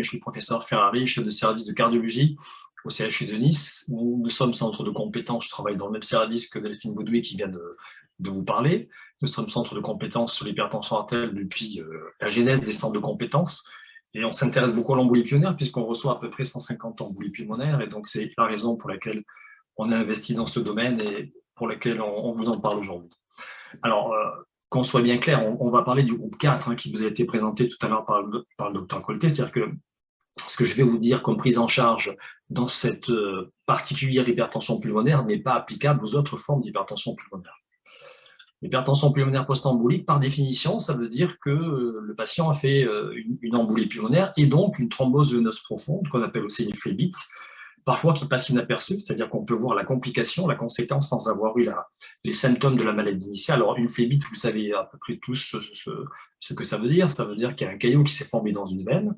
je suis le professeur Ferrari, chef de service de cardiologie au CHU de Nice, où nous sommes centre de compétences. Je travaille dans le même service que Delphine Baudouin qui vient de vous parler. Nous sommes centre de compétences sur l'hypertension artérielle depuis la genèse des centres de compétences. Et on s'intéresse beaucoup à l'embolie pulmonaire puisqu'on reçoit à peu près 150 embolies pulmonaires. Et donc, c'est la raison pour laquelle on a investi dans ce domaine et pour laquelle on vous en parle aujourd'hui. Alors, qu'on soit bien clair, on va parler du groupe 4 qui vous a été présenté tout à l'heure par le docteur Colté. C'est-à-dire que ce que je vais vous dire comme prise en charge dans cette particulière hypertension pulmonaire n'est pas applicable aux autres formes d'hypertension pulmonaire. L'hypertension pulmonaire post-embolique, par définition, ça veut dire que le patient a fait une embolie pulmonaire et donc une thrombose veineuse profonde, qu'on appelle aussi une phlébite, parfois qui passe inaperçue, c'est-à-dire qu'on peut voir la complication, la conséquence sans avoir eu les symptômes de la maladie initiale. Alors, une phlébite, vous savez à peu près tous ce que ça veut dire. Ça veut dire qu'il y a un caillot qui s'est formé dans une veine.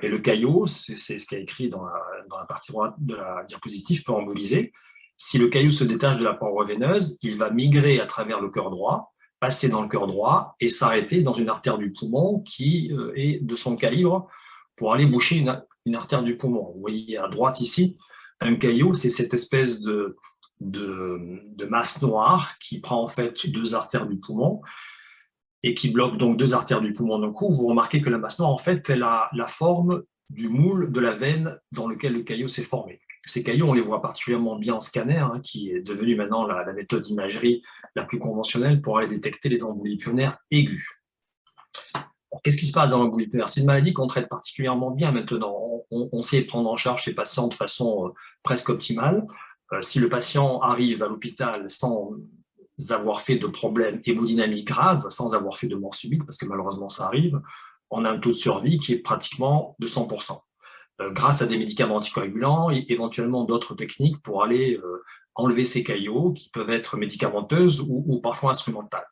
Et le caillot, c'est ce qui est écrit dans la partie droite de la diapositive, peut emboliser. Si le caillot se détache de la paroi veineuse, il va migrer à travers le cœur droit, passer dans le cœur droit et s'arrêter dans une artère du poumon qui est de son calibre pour aller boucher une artère du poumon. Vous voyez à droite ici, un caillot, c'est cette espèce de masse noire qui prend en fait deux artères du poumon et qui bloque donc deux artères du poumon d'un coup. Vous remarquez que la masse noire, en fait, elle a la forme du moule de la veine dans lequel le caillot s'est formé. Ces caillots, on les voit particulièrement bien en scanner, qui est devenu maintenant la méthode d'imagerie la plus conventionnelle pour aller détecter les embolies pulmonaires aiguës. Qu'est-ce qui se passe dans l'embolie pulmonaire? C'est une maladie qu'on traite particulièrement bien maintenant. On sait prendre en charge ces patients de façon presque optimale. Si le patient arrive à l'hôpital sans avoir fait de problèmes hémodynamiques graves, sans avoir fait de mort subite, parce que malheureusement ça arrive, on a un taux de survie qui est pratiquement de 100%. Grâce à des médicaments anticoagulants et éventuellement d'autres techniques pour aller enlever ces caillots qui peuvent être médicamenteuses ou parfois instrumentales.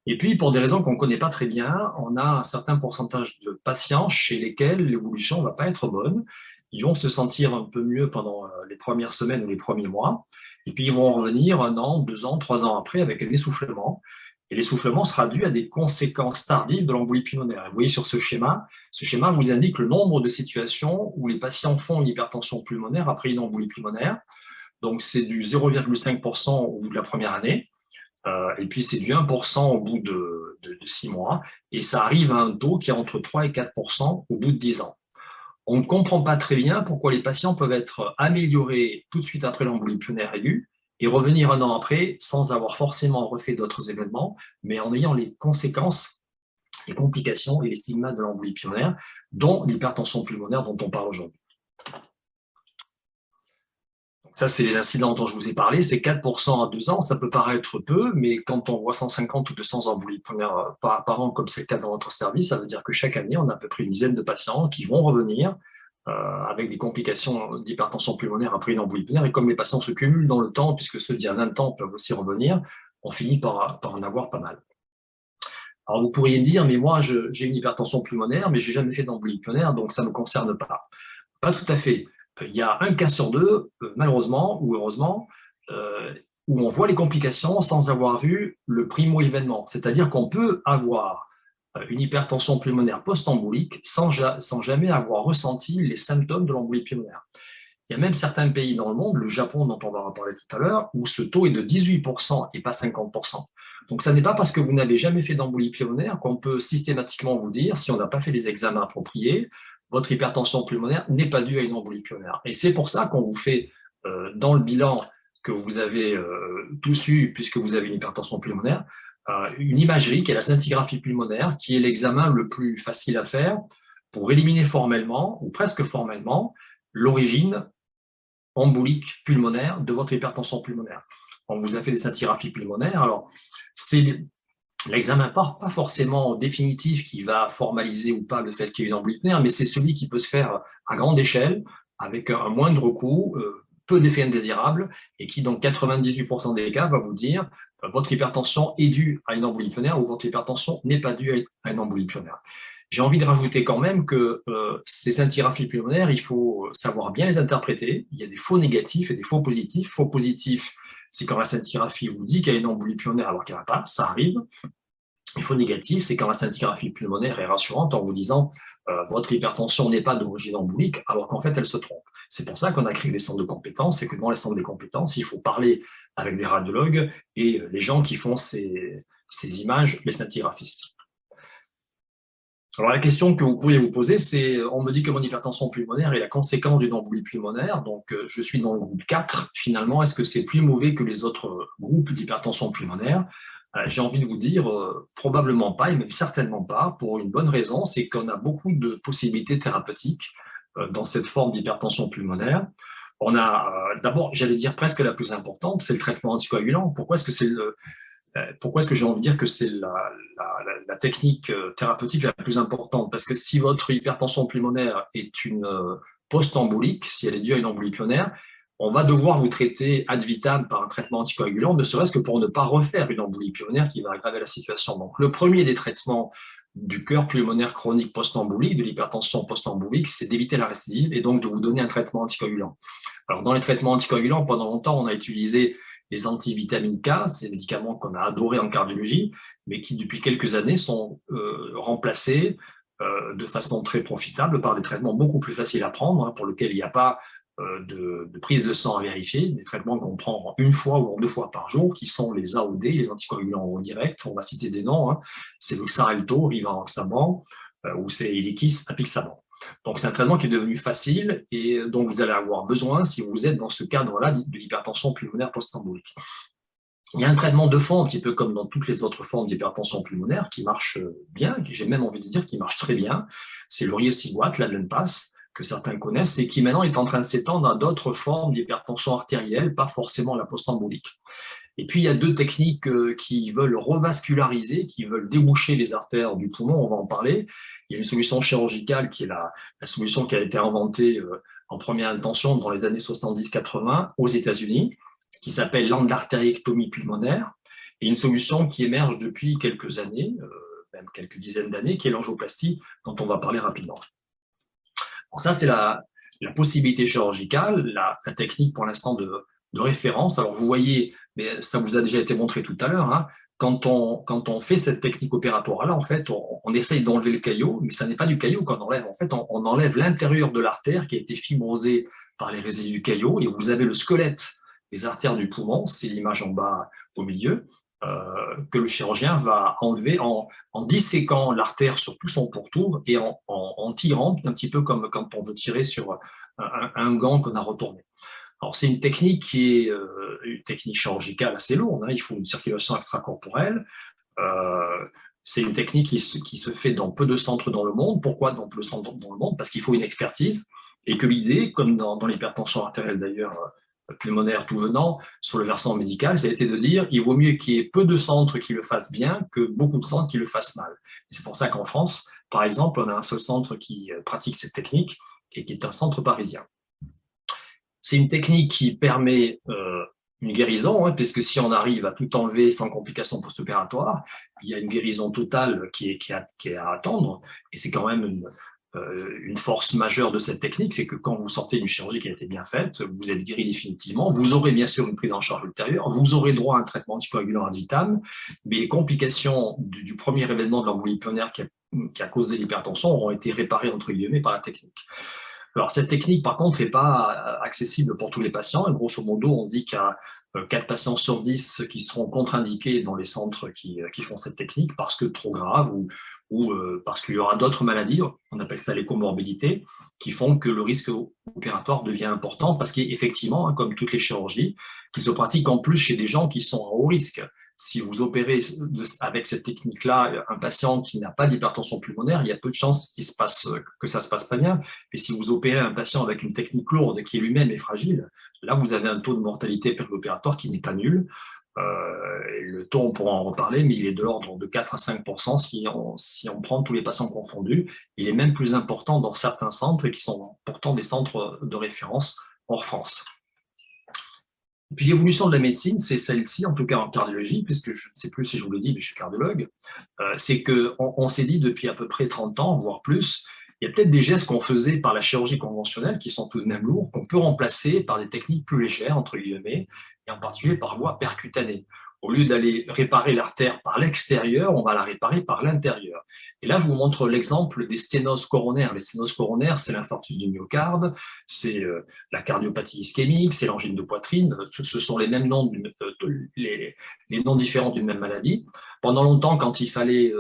Et puis, pour des raisons qu'on ne connaît pas très bien, on a un certain pourcentage de patients chez lesquels l'évolution ne va pas être bonne. Ils vont se sentir un peu mieux pendant les premières semaines ou les premiers mois, et puis ils vont revenir 1 an, 2 ans, 3 ans après avec un essoufflement. Et l'essoufflement sera dû à des conséquences tardives de l'embolie pulmonaire. Vous voyez sur ce schéma vous indique le nombre de situations où les patients font une hypertension pulmonaire après une embolie pulmonaire. Donc c'est du 0,5% au bout de la première année, et puis c'est du 1% au bout de 6 mois, et ça arrive à un taux qui est entre 3 et 4% au bout de 10 ans. On ne comprend pas très bien pourquoi les patients peuvent être améliorés tout de suite après l'embolie pulmonaire aiguë, et revenir 1 an après sans avoir forcément refait d'autres événements, mais en ayant les conséquences, les complications et les stigmates de l'embolie pulmonaire, dont l'hypertension pulmonaire dont on parle aujourd'hui. Ça, c'est les incidents dont je vous ai parlé. C'est 4% à 2 ans. Ça peut paraître peu, mais quand on voit 150 ou 200 embolies pulmonaires par an, comme c'est le cas dans votre service, ça veut dire que chaque année, on a à peu près une dizaine de patients qui vont revenir avec des complications d'hypertension pulmonaire après une embolie pulmonaire. Et comme les patients se cumulent dans le temps, puisque ceux d'il y a 20 ans peuvent aussi revenir, on finit par en avoir pas mal. Alors vous pourriez me dire, mais moi j'ai une hypertension pulmonaire, mais j'ai jamais fait d'embolie pulmonaire, donc ça ne me concerne pas. Pas tout à fait. Il y a un cas sur deux, malheureusement ou heureusement, où on voit les complications sans avoir vu le primo-événement. C'est-à-dire qu'on peut avoir une hypertension pulmonaire post-embolique sans jamais avoir ressenti les symptômes de l'embolie pulmonaire. Il y a même certains pays dans le monde, le Japon dont on va en parler tout à l'heure, où ce taux est de 18% et pas 50%. Donc, ça n'est pas parce que vous n'avez jamais fait d'embolie pulmonaire qu'on peut systématiquement vous dire, si on n'a pas fait les examens appropriés, votre hypertension pulmonaire n'est pas due à une embolie pulmonaire. Et c'est pour ça qu'on vous fait, dans le bilan que vous avez tous eu, puisque vous avez une hypertension pulmonaire, une imagerie qui est la scintigraphie pulmonaire, qui est l'examen le plus facile à faire pour éliminer formellement, ou presque formellement, l'origine embolique pulmonaire de votre hypertension pulmonaire. On vous a fait des scintigraphies pulmonaires, alors c'est l'examen pas forcément définitif qui va formaliser ou pas le fait qu'il y ait une embolie pulmonaire, mais c'est celui qui peut se faire à grande échelle, avec un moindre coût, peu d'effets indésirables, et qui, dans 98% des cas, va vous dire votre hypertension est due à une embolie pulmonaire ou votre hypertension n'est pas due à une embolie pulmonaire. J'ai envie de rajouter quand même que ces scintigraphies pulmonaires, il faut savoir bien les interpréter. Il y a des faux négatifs et des faux positifs. Faux positifs, c'est quand la scintigraphie vous dit qu'il y a une embolie pulmonaire alors qu'il n'y en a pas, ça arrive. Il faux négatif, c'est quand la scintigraphie pulmonaire est rassurante en vous disant votre hypertension n'est pas d'origine embolique, alors qu'en fait, elle se trompe. C'est pour ça qu'on a créé les centres de compétences, et que dans les centres de compétences, il faut parler avec des radiologues et les gens qui font ces images, les scintigraphistes. Alors la question que vous pourriez vous poser, c'est, on me dit que mon hypertension pulmonaire est la conséquence d'une embolie pulmonaire, donc je suis dans le groupe 4, finalement, est-ce que c'est plus mauvais que les autres groupes d'hypertension pulmonaire? J'ai envie de vous dire, probablement pas, et même certainement pas, pour une bonne raison, c'est qu'on a beaucoup de possibilités thérapeutiques dans cette forme d'hypertension pulmonaire. On a, d'abord, j'allais dire presque la plus importante, c'est le traitement anticoagulant. Pourquoi est-ce que j'ai envie de dire que c'est la technique thérapeutique la plus importante? Parce que si votre hypertension pulmonaire est une post-embolique, si elle est due à une embolie pulmonaire, on va devoir vous traiter ad vitam par un traitement anticoagulant, ne serait-ce que pour ne pas refaire une embolie pulmonaire qui va aggraver la situation. Donc, le premier des traitements du cœur pulmonaire chronique post-embolique, de l'hypertension post-embolique, c'est d'éviter la récidive et donc de vous donner un traitement anticoagulant. Alors, dans les traitements anticoagulants, pendant longtemps, on a utilisé les antivitamines K, ces médicaments qu'on a adorés en cardiologie, mais qui, depuis quelques années, sont remplacés de façon très profitable par des traitements beaucoup plus faciles à prendre, pour lesquels il n'y a pas de prise de sang à vérifier, des traitements qu'on prend une fois ou 2 fois par jour, qui sont les AOD, les anticoagulants directs. On va citer des noms, c'est le Xarelto, Rivaroxaban, ou c'est Eliquis, Apixaban. Donc, c'est un traitement qui est devenu facile et dont vous allez avoir besoin si vous êtes dans ce cadre-là de l'hypertension pulmonaire post-embolique. Il y a un traitement de fond, un petit peu comme dans toutes les autres formes d'hypertension pulmonaire, qui marche bien, j'ai même envie de dire qui marche très bien. C'est le riociguat, l'Advenpas, que certains connaissent, et qui maintenant est en train de s'étendre à d'autres formes d'hypertension artérielle, pas forcément la post-embolique. Et puis, il y a 2 techniques qui veulent revasculariser, qui veulent déboucher les artères du poumon, on va en parler. Il y a une solution chirurgicale qui est la solution qui a été inventée en première intention dans les années 70-80 aux États-Unis, qui s'appelle l'endartériectomie pulmonaire, et une solution qui émerge depuis quelques années, même quelques dizaines d'années, qui est l'angioplastie, dont on va parler rapidement. Donc ça, c'est la possibilité chirurgicale, la technique pour l'instant de référence. Alors vous voyez, mais ça vous a déjà été montré tout à l'heure, quand on fait cette technique opératoire-là, en fait, on essaye d'enlever le caillot, mais ça n'est pas du caillot qu'on enlève. En fait, on enlève l'intérieur de l'artère qui a été fibrosée par les résidus du caillot, et vous avez le squelette des artères du poumon, c'est l'image en bas au milieu, que le chirurgien va enlever en disséquant l'artère sur tout son pourtour et en tirant, un petit peu comme quand on veut tirer sur un gant qu'on a retourné. Alors, c'est une technique qui est une technique chirurgicale assez lourde, il faut une circulation extracorporelle. C'est une technique qui se fait dans peu de centres dans le monde. Pourquoi dans peu de centres dans le monde? Parce qu'il faut une expertise et que l'idée, comme dans l'hypertension artérielle d'ailleurs, pulmonaire tout venant, sur le versant médical, ça a été de dire il vaut mieux qu'il y ait peu de centres qui le fassent bien que beaucoup de centres qui le fassent mal. C'est pour ça qu'en France, par exemple, on a un seul centre qui pratique cette technique et qui est un centre parisien. C'est une technique qui permet une guérison, puisque si on arrive à tout enlever sans complications post-opératoires, il y a une guérison totale qui est à attendre, et c'est quand même une force majeure de cette technique, c'est que quand vous sortez d'une chirurgie qui a été bien faite, vous êtes guéri définitivement, vous aurez bien sûr une prise en charge ultérieure, vous aurez droit à un traitement anticoagulant ad vitam, mais les complications du premier événement de l'embolie pulmonaire qui a causé l'hypertension auront été réparées entre guillemets par la technique. Alors, cette technique, par contre, n'est pas accessible pour tous les patients. Et grosso modo, on dit qu'il y a 4 patients sur 10 qui seront contre-indiqués dans les centres qui font cette technique parce que trop grave ou parce qu'il y aura d'autres maladies, on appelle ça les comorbidités, qui font que le risque opératoire devient important parce qu'effectivement, comme toutes les chirurgies, qui se pratiquent en plus chez des gens qui sont à haut risque. Si vous opérez avec cette technique-là un patient qui n'a pas d'hypertension pulmonaire, il y a peu de chances que ça se passe pas bien. Et si vous opérez un patient avec une technique lourde qui lui-même est fragile, là, vous avez un taux de mortalité périopératoire qui n'est pas nul. Le taux, on pourra en reparler, mais il est de l'ordre de 4 à 5% si on prend tous les patients confondus. Il est même plus important dans certains centres qui sont pourtant des centres de référence hors France. Et puis l'évolution de la médecine, c'est celle-ci, en tout cas en cardiologie, puisque je ne sais plus si je vous l'ai dit, mais je suis cardiologue, c'est qu'on s'est dit depuis à peu près 30 ans, voire plus, il y a peut-être des gestes qu'on faisait par la chirurgie conventionnelle qui sont tout de même lourds, qu'on peut remplacer par des techniques plus légères, entre guillemets, et en particulier par voie percutanée. au lieu d'aller réparer l'artère par l'extérieur, on va la réparer par l'intérieur. Et là, je vous montre l'exemple des sténoses coronaires. Les sténoses coronaires, c'est l'infarctus du myocarde, c'est la cardiopathie ischémique, c'est l'angine de poitrine. Ce sont les mêmes noms, les noms différents d'une même maladie. Pendant longtemps, quand il fallait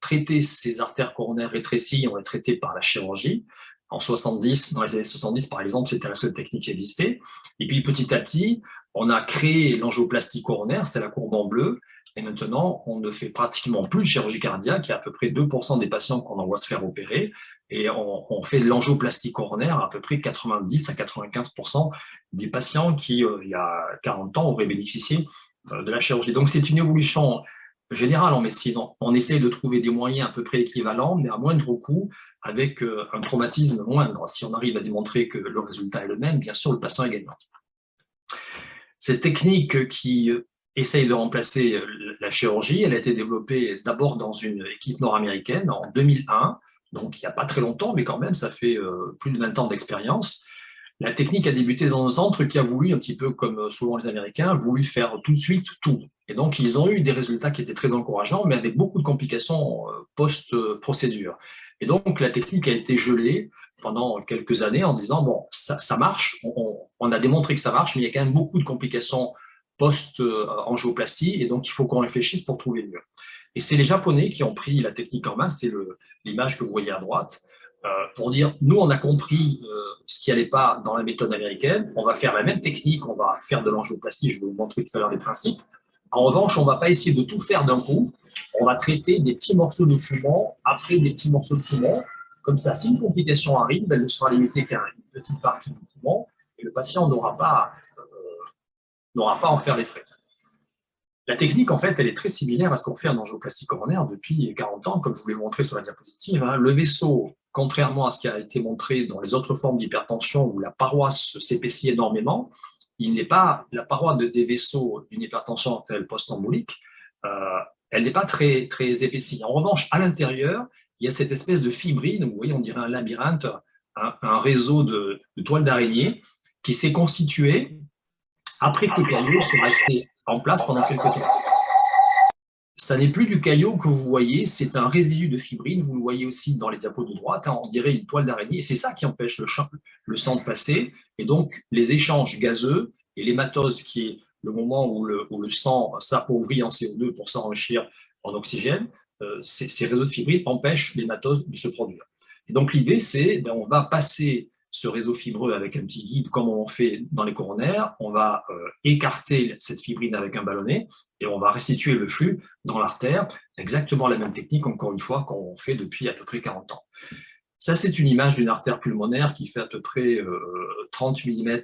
traiter ces artères coronaires rétrécies, on les traitait par la chirurgie. Dans les années 70, par exemple, c'était la seule technique qui existait. Et puis petit à petit, on a créé l'angioplastie coronaire, c'est la courbe en bleu, et maintenant, on ne fait pratiquement plus de chirurgie cardiaque. Il y a à peu près 2% des patients qu'on envoie se faire opérer, et on fait de l'angioplastie coronaire à peu près 90 à 95% des patients qui, il y a 40 ans, auraient bénéficié de la chirurgie. Donc, c'est une évolution générale en médecine. On essaye de trouver des moyens à peu près équivalents, mais à moindre coût, avec un traumatisme moindre. Si on arrive à démontrer que le résultat est le même, bien sûr, le patient est gagnant. Cette technique qui essaye de remplacer la chirurgie, elle a été développée d'abord dans une équipe nord-américaine en 2001, donc il n'y a pas très longtemps, mais quand même, ça fait plus de 20 ans d'expérience. La technique a débuté dans un centre qui a voulu, un petit peu comme souvent les Américains, voulu faire tout de suite tout. Et donc, ils ont eu des résultats qui étaient très encourageants, mais avec beaucoup de complications post-procédure. Et donc, la technique a été gelée pendant quelques années en disant, bon, ça marche, on a démontré que ça marche, mais il y a quand même beaucoup de complications post-angioplastie, et donc il faut qu'on réfléchisse pour trouver mieux. Et c'est les Japonais qui ont pris la technique en main, c'est l'image que vous voyez à droite, pour dire, nous, on a compris ce qui n'allait pas dans la méthode américaine, on va faire la même technique, on va faire de l'angioplastie, je vais vous montrer tout à l'heure les principes. En revanche, on ne va pas essayer de tout faire d'un coup, on va traiter des petits morceaux de poumon après des petits morceaux de poumon. Comme ça, si une complication arrive, elle ne sera limitée qu'à une petite partie du poumon et le patient n'aura pas à en faire les frais. La technique, en fait, elle est très similaire à ce qu'on fait en angioplastie coronaire depuis 40 ans, comme je vous l'ai montré sur la diapositive. Le vaisseau, contrairement à ce qui a été montré dans les autres formes d'hypertension où la paroi s'épaissit énormément, il n'est pas la paroi des vaisseaux d'une hypertension artérielle post-embolique, elle n'est pas très, très épaissie. En revanche, à l'intérieur, il y a cette espèce de fibrine, vous voyez, on dirait un labyrinthe, un réseau de toiles d'araignée qui s'est constitué après que le caillot soit resté en place pendant quelques temps. Ça n'est plus du caillot que vous voyez, c'est un résidu de fibrine, vous le voyez aussi dans les diapos de droite, on dirait une toile d'araignée, et c'est ça qui empêche le sang de passer, et donc les échanges gazeux et l'hématose, qui est le moment où le sang s'appauvrit en CO2 pour s'enrichir en oxygène, ces réseaux de fibrine empêchent l'hématose de se produire. Et donc l'idée, c'est on va passer ce réseau fibreux avec un petit guide, comme on fait dans les coronaires, on va écarter cette fibrine avec un ballonnet et on va restituer le flux dans l'artère, exactement la même technique, encore une fois, qu'on fait depuis à peu près 40 ans. Ça, c'est une image d'une artère pulmonaire qui fait à peu près 30 mm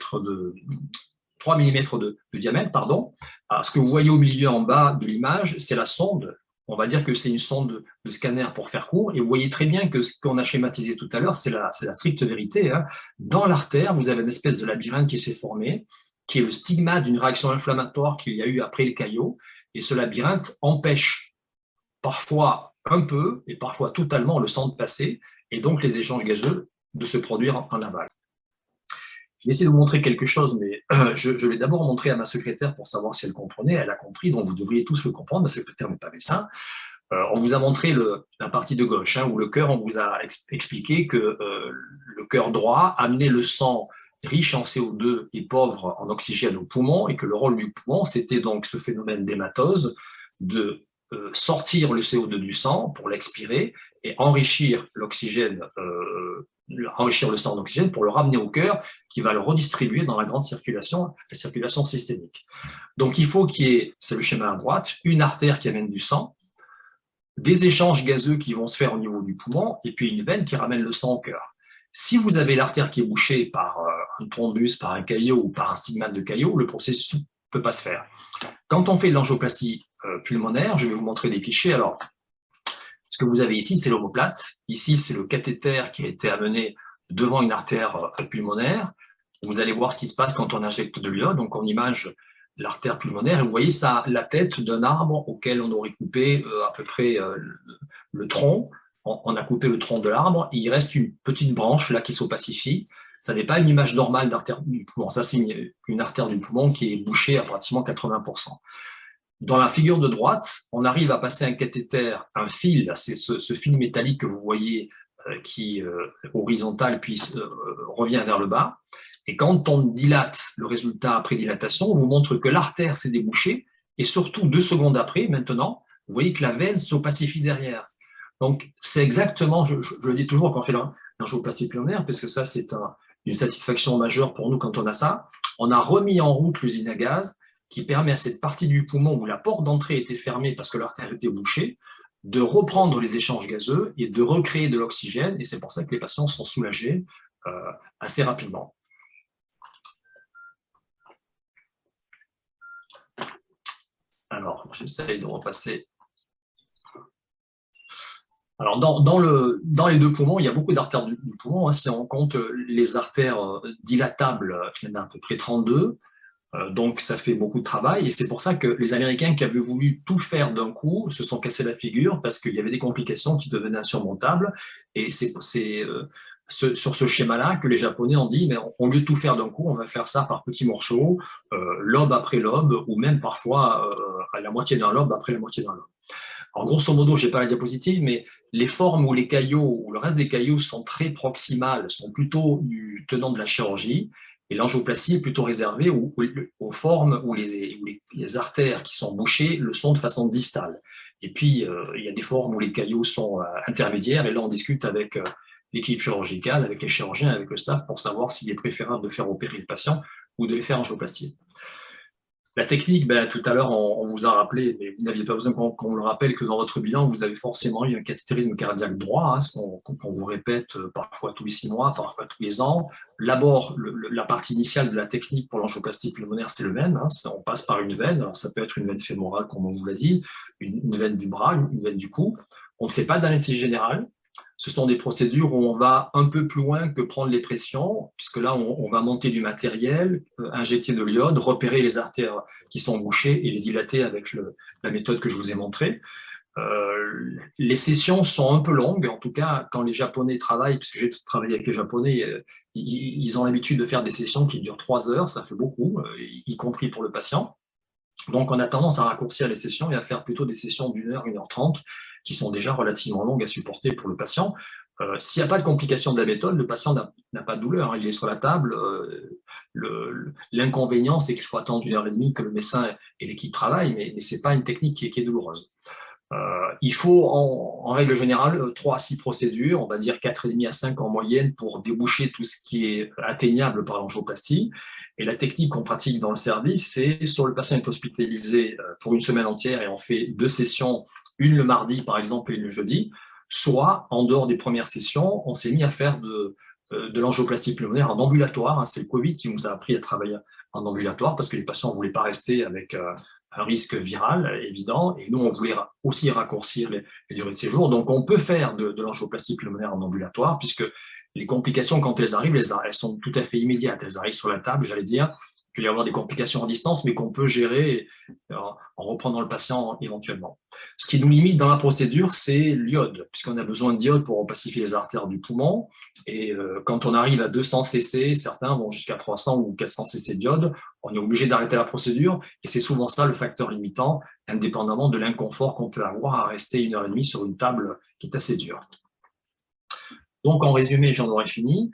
3 mm de diamètre, pardon. Alors, ce que vous voyez au milieu en bas de l'image, c'est la sonde. On va dire que c'est une sonde de scanner pour faire court. Et vous voyez très bien que ce qu'on a schématisé tout à l'heure, c'est la stricte vérité. Dans l'artère, vous avez une espèce de labyrinthe qui s'est formé, qui est le stigmate d'une réaction inflammatoire qu'il y a eu après les caillots. Et ce labyrinthe empêche parfois un peu et parfois totalement le sang de passer et donc les échanges gazeux de se produire en aval. Je vais essayer de vous montrer quelque chose, mais je vais d'abord montrer à ma secrétaire pour savoir si elle comprenait. Elle a compris, donc vous devriez tous le comprendre. Ma secrétaire n'est pas médecin. On vous a montré la partie de gauche, où le cœur, on vous a expliqué que le cœur droit amenait le sang riche en CO2 et pauvre en oxygène au poumon, et que le rôle du poumon, c'était donc ce phénomène d'hématose, de sortir le CO2 du sang pour l'expirer et enrichir l'oxygène, enrichir le sang en oxygène pour le ramener au cœur, qui va le redistribuer dans la grande circulation, la circulation systémique. Donc il faut qu'il y ait, c'est le schéma à droite, une artère qui amène du sang, des échanges gazeux qui vont se faire au niveau du poumon, et puis une veine qui ramène le sang au cœur. Si vous avez l'artère qui est bouchée par un thrombus, par un caillot ou par un stigmate de caillot, le processus ne peut pas se faire. Quand on fait de l'angioplastie pulmonaire, je vais vous montrer des clichés. Alors, ce que vous avez ici, c'est l'omoplate. Ici, c'est le cathéter qui a été amené devant une artère pulmonaire. Vous allez voir ce qui se passe quand on injecte de l'iode. Donc, on image l'artère pulmonaire et vous voyez ça, la tête d'un arbre auquel on aurait coupé à peu près le tronc. On a coupé le tronc de l'arbre. Il reste une petite branche là qui s'opacifie. Ça n'est pas une image normale d'artère du poumon. Ça, c'est une artère du poumon qui est bouchée à pratiquement 80%. Dans la figure de droite, on arrive à passer un cathéter, un fil, c'est ce fil métallique que vous voyez qui horizontal puis revient vers le bas. Et quand on dilate, le résultat après dilatation vous montre que l'artère s'est débouchée et surtout 2 secondes après, maintenant, vous voyez que la veine s'opacifie derrière. Donc, c'est exactement, je le dis toujours quand on fait l'angioplastie pulmonaire, parce que ça, c'est une satisfaction majeure pour nous quand on a ça. On a remis en route l'usine à gaz qui permet à cette partie du poumon où la porte d'entrée était fermée parce que l'artère était bouchée, de reprendre les échanges gazeux et de recréer de l'oxygène. Et c'est pour ça que les patients sont soulagés assez rapidement. Alors, j'essaye de repasser. Alors, dans les 2 poumons, il y a beaucoup d'artères du poumon. Hein, si on compte les artères dilatables, il y en a à peu près 32. Donc, ça fait beaucoup de travail. Et c'est pour ça que les Américains qui avaient voulu tout faire d'un coup se sont cassés la figure parce qu'il y avait des complications qui devenaient insurmontables. Et c'est sur ce schéma-là que les Japonais ont dit, mais au lieu de tout faire d'un coup, on va faire ça par petits morceaux, lobe après lobe, ou même parfois à la moitié d'un lobe après la moitié d'un lobe. Alors, grosso modo, je n'ai pas la diapositive, mais les formes où les caillots, ou le reste des caillots sont très proximales, sont plutôt du tenant de la chirurgie, et l'angioplastie est plutôt réservée aux formes où les artères qui sont bouchées le sont de façon distale. Et puis, il y a des formes où les caillots sont intermédiaires, et là, on discute avec l'équipe chirurgicale, avec les chirurgiens, avec le staff, pour savoir s'il est préférable de faire opérer le patient ou de les faire angioplastie. La technique, tout à l'heure, on vous a rappelé, mais vous n'aviez pas besoin qu'on le rappelle, que dans votre bilan, vous avez forcément eu un cathétérisme cardiaque droit, hein, ce qu'on vous répète parfois tous les 6 mois, parfois tous les ans. D'abord, la partie initiale de la technique pour l'angioplastie pulmonaire, c'est le même. Hein, on passe par une veine, alors ça peut être une veine fémorale, comme on vous l'a dit, une veine du bras, une veine du cou. On ne fait pas d'anesthésie générale. Ce sont des procédures où on va un peu plus loin que prendre les pressions, puisque là, on va monter du matériel, injecter de l'iode, repérer les artères qui sont bouchées et les dilater avec la méthode que je vous ai montrée. Les sessions sont un peu longues, en tout cas, quand les Japonais travaillent, puisque j'ai travaillé avec les Japonais, ils ont l'habitude de faire des sessions qui durent 3 heures, ça fait beaucoup, y compris pour le patient. Donc, on a tendance à raccourcir les sessions et à faire plutôt des sessions d'1 heure, 1h30, qui sont déjà relativement longues à supporter pour le patient. S'il n'y a pas de complication de la méthode, le patient n'a pas de douleur, hein, il est sur la table. L'inconvénient, c'est qu'il faut attendre 1h30 que le médecin et l'équipe travaillent, mais ce n'est pas une technique qui est douloureuse. Il faut, en règle générale, 3 à 6 procédures, on va dire 4,5 à 5 en moyenne pour déboucher tout ce qui est atteignable par l'angioplastie. Et la technique qu'on pratique dans le service, c'est soit le patient est hospitalisé pour une semaine entière et on fait 2 sessions, une le mardi par exemple et une le jeudi, soit en dehors des premières sessions, on s'est mis à faire de l'angioplastie pulmonaire en ambulatoire. Hein, c'est le Covid qui nous a appris à travailler en ambulatoire parce que les patients ne voulaient pas rester avec un risque viral évident, et nous, on voulait aussi raccourcir les durées de séjour. Donc, on peut faire de l'angioplastie pulmonaire en ambulatoire, puisque les complications, quand elles arrivent, elles sont tout à fait immédiates. Elles arrivent sur la table, j'allais dire. Il peut y avoir des complications à distance, mais qu'on peut gérer en reprenant le patient éventuellement. Ce qui nous limite dans la procédure, c'est l'iode, puisqu'on a besoin d'iode pour opacifier les artères du poumon. Et quand on arrive à 200 cc, certains vont jusqu'à 300 ou 400 cc d'iode, on est obligé d'arrêter la procédure. Et c'est souvent ça le facteur limitant, indépendamment de l'inconfort qu'on peut avoir à rester 1h30 sur une table qui est assez dure. Donc, en résumé, j'en aurais fini.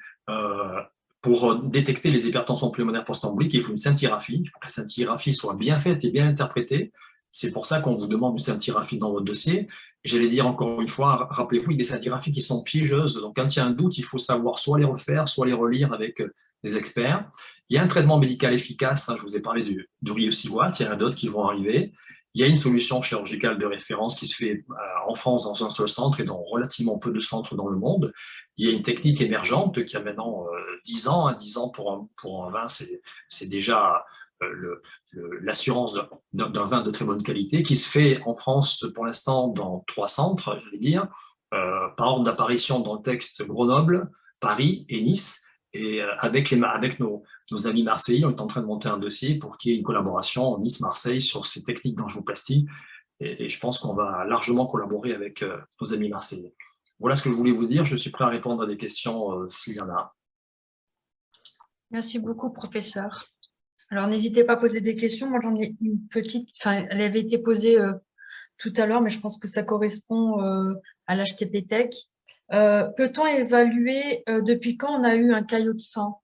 Pour détecter les hypertensions pulmonaires post-emboliques, il faut une scintigraphie. Il faut que la scintigraphie soit bien faite et bien interprétée. C'est pour ça qu'on vous demande une scintigraphie dans votre dossier. J'allais dire encore une fois, rappelez-vous, il y a des scintigraphies qui sont piégeuses. Donc, quand il y a un doute, il faut savoir soit les refaire, soit les relire avec des experts. Il y a un traitement médical efficace. Hein, je vous ai parlé du Riociguat. Il y en a d'autres qui vont arriver. Il y a une solution chirurgicale de référence qui se fait en France dans un seul centre et dans relativement peu de centres dans le monde. Il y a une technique émergente qui a maintenant 10 ans. Hein, 10 ans pour un vin, c'est déjà l'assurance d'un vin de très bonne qualité qui se fait en France pour l'instant dans 3 centres, je vais dire, par ordre d'apparition dans le texte Grenoble, Paris et Nice. Et avec nos amis marseillais, on est en train de monter un dossier pour qu'il y ait une collaboration Nice-Marseille sur ces techniques d'angioplastie. Et je pense qu'on va largement collaborer avec nos amis marseillais. Voilà ce que je voulais vous dire. Je suis prêt à répondre à des questions s'il y en a. Merci beaucoup, professeur. Alors, n'hésitez pas à poser des questions. Moi, j'en ai une petite. Enfin, elle avait été posée tout à l'heure, mais je pense que ça correspond à l'HTP Tech. Peut-on évaluer depuis quand on a eu un caillot de sang?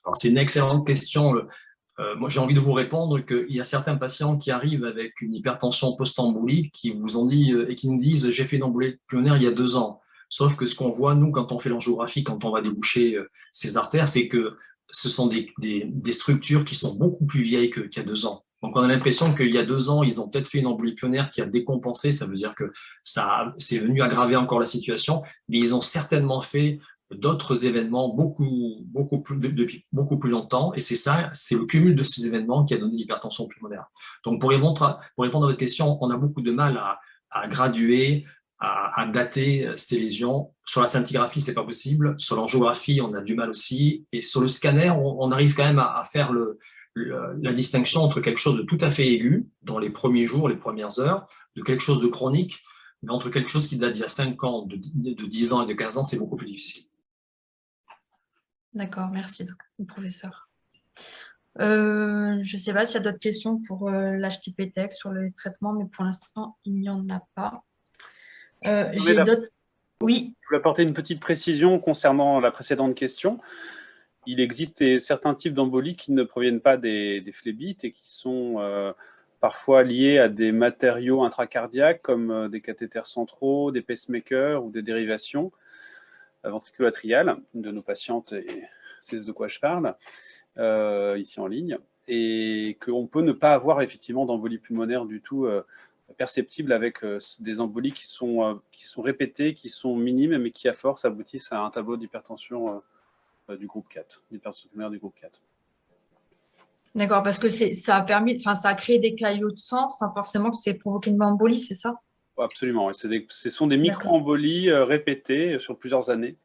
Alors, c'est une excellente question. Moi, j'ai envie de vous répondre qu'il y a certains patients qui arrivent avec une hypertension post-embolique qui vous ont dit et qui nous disent j'ai fait une embolie pulmonaire il y a 2 ans. Sauf que ce qu'on voit, nous, quand on fait l'angiographie, quand on va déboucher ces artères, c'est que ce sont des structures qui sont beaucoup plus vieilles qu'il y a 2 ans. Donc, on a l'impression qu'il y a 2 ans, ils ont peut-être fait une embolie pulmonaire qui a décompensé. Ça veut dire que c'est venu aggraver encore la situation, mais ils ont certainement fait d'autres événements depuis beaucoup plus longtemps. Et c'est ça, c'est le cumul de ces événements qui a donné l'hypertension pulmonaire. Donc, pour répondre à votre question, on a beaucoup de mal à graduer, à dater ces lésions. Sur la scintigraphie, c'est pas possible. Sur l'angiographie, on a du mal aussi. Et sur le scanner, on arrive quand même à faire la distinction entre quelque chose de tout à fait aigu, dans les premiers jours, les premières heures, de quelque chose de chronique, mais entre quelque chose qui date d'il y a 5 ans, de 10 ans et de 15 ans, c'est beaucoup plus difficile. D'accord, merci, professeur. Je ne sais pas s'il y a d'autres questions pour l'HTP Tech sur le traitement, mais pour l'instant, il n'y en a pas. J'ai d'autres. Oui. Je voulais apporter une petite précision concernant la précédente question. Il existe certains types d'embolies qui ne proviennent pas des phlébites et qui sont parfois liés à des matériaux intracardiaques comme des cathéters centraux, des pacemakers ou des dérivations ventriculo-atriales de nos patientes, et c'est de quoi je parle, ici en ligne, et qu'on peut ne pas avoir effectivement d'embolie pulmonaire du tout perceptible avec des embolies qui sont répétées, qui sont minimes, mais qui à force aboutissent à un tableau d'hypertension du groupe 4, d'hypertension pulmonaire du groupe 4. D'accord, parce que ça a créé des caillots de sang sans forcément que ça ait provoqué une embolie, c'est ça? Absolument, ce sont des micro-embolies répétées sur plusieurs années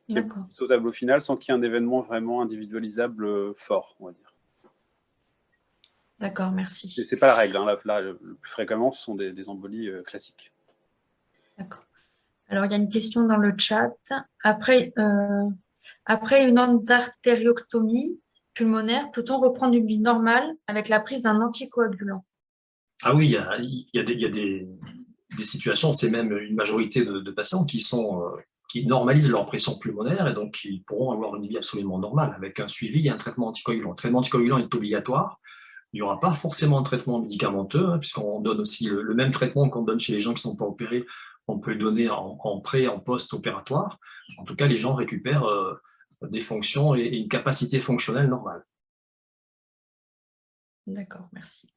qui aboutissent au tableau final sans qu'il y ait un événement vraiment individualisable fort, on va dire. D'accord, merci. Ce n'est pas la règle, hein. Là, le plus fréquemment, ce sont des embolies classiques. D'accord. Alors, il y a une question dans le chat. Après une endartérioctomie pulmonaire, peut-on reprendre une vie normale avec la prise d'un anticoagulant? Ah oui, il y a des situations, c'est même une majorité de patients qui normalisent leur pression pulmonaire et donc qui pourront avoir une vie absolument normale avec un suivi et un traitement anticoagulant. Le traitement anticoagulant est obligatoire. Il n'y aura pas forcément un traitement médicamenteux, hein, puisqu'on donne aussi le même traitement qu'on donne chez les gens qui ne sont pas opérés, on peut le donner en pré, en post-opératoire. En tout cas, les gens récupèrent des fonctions et une capacité fonctionnelle normale. D'accord, merci.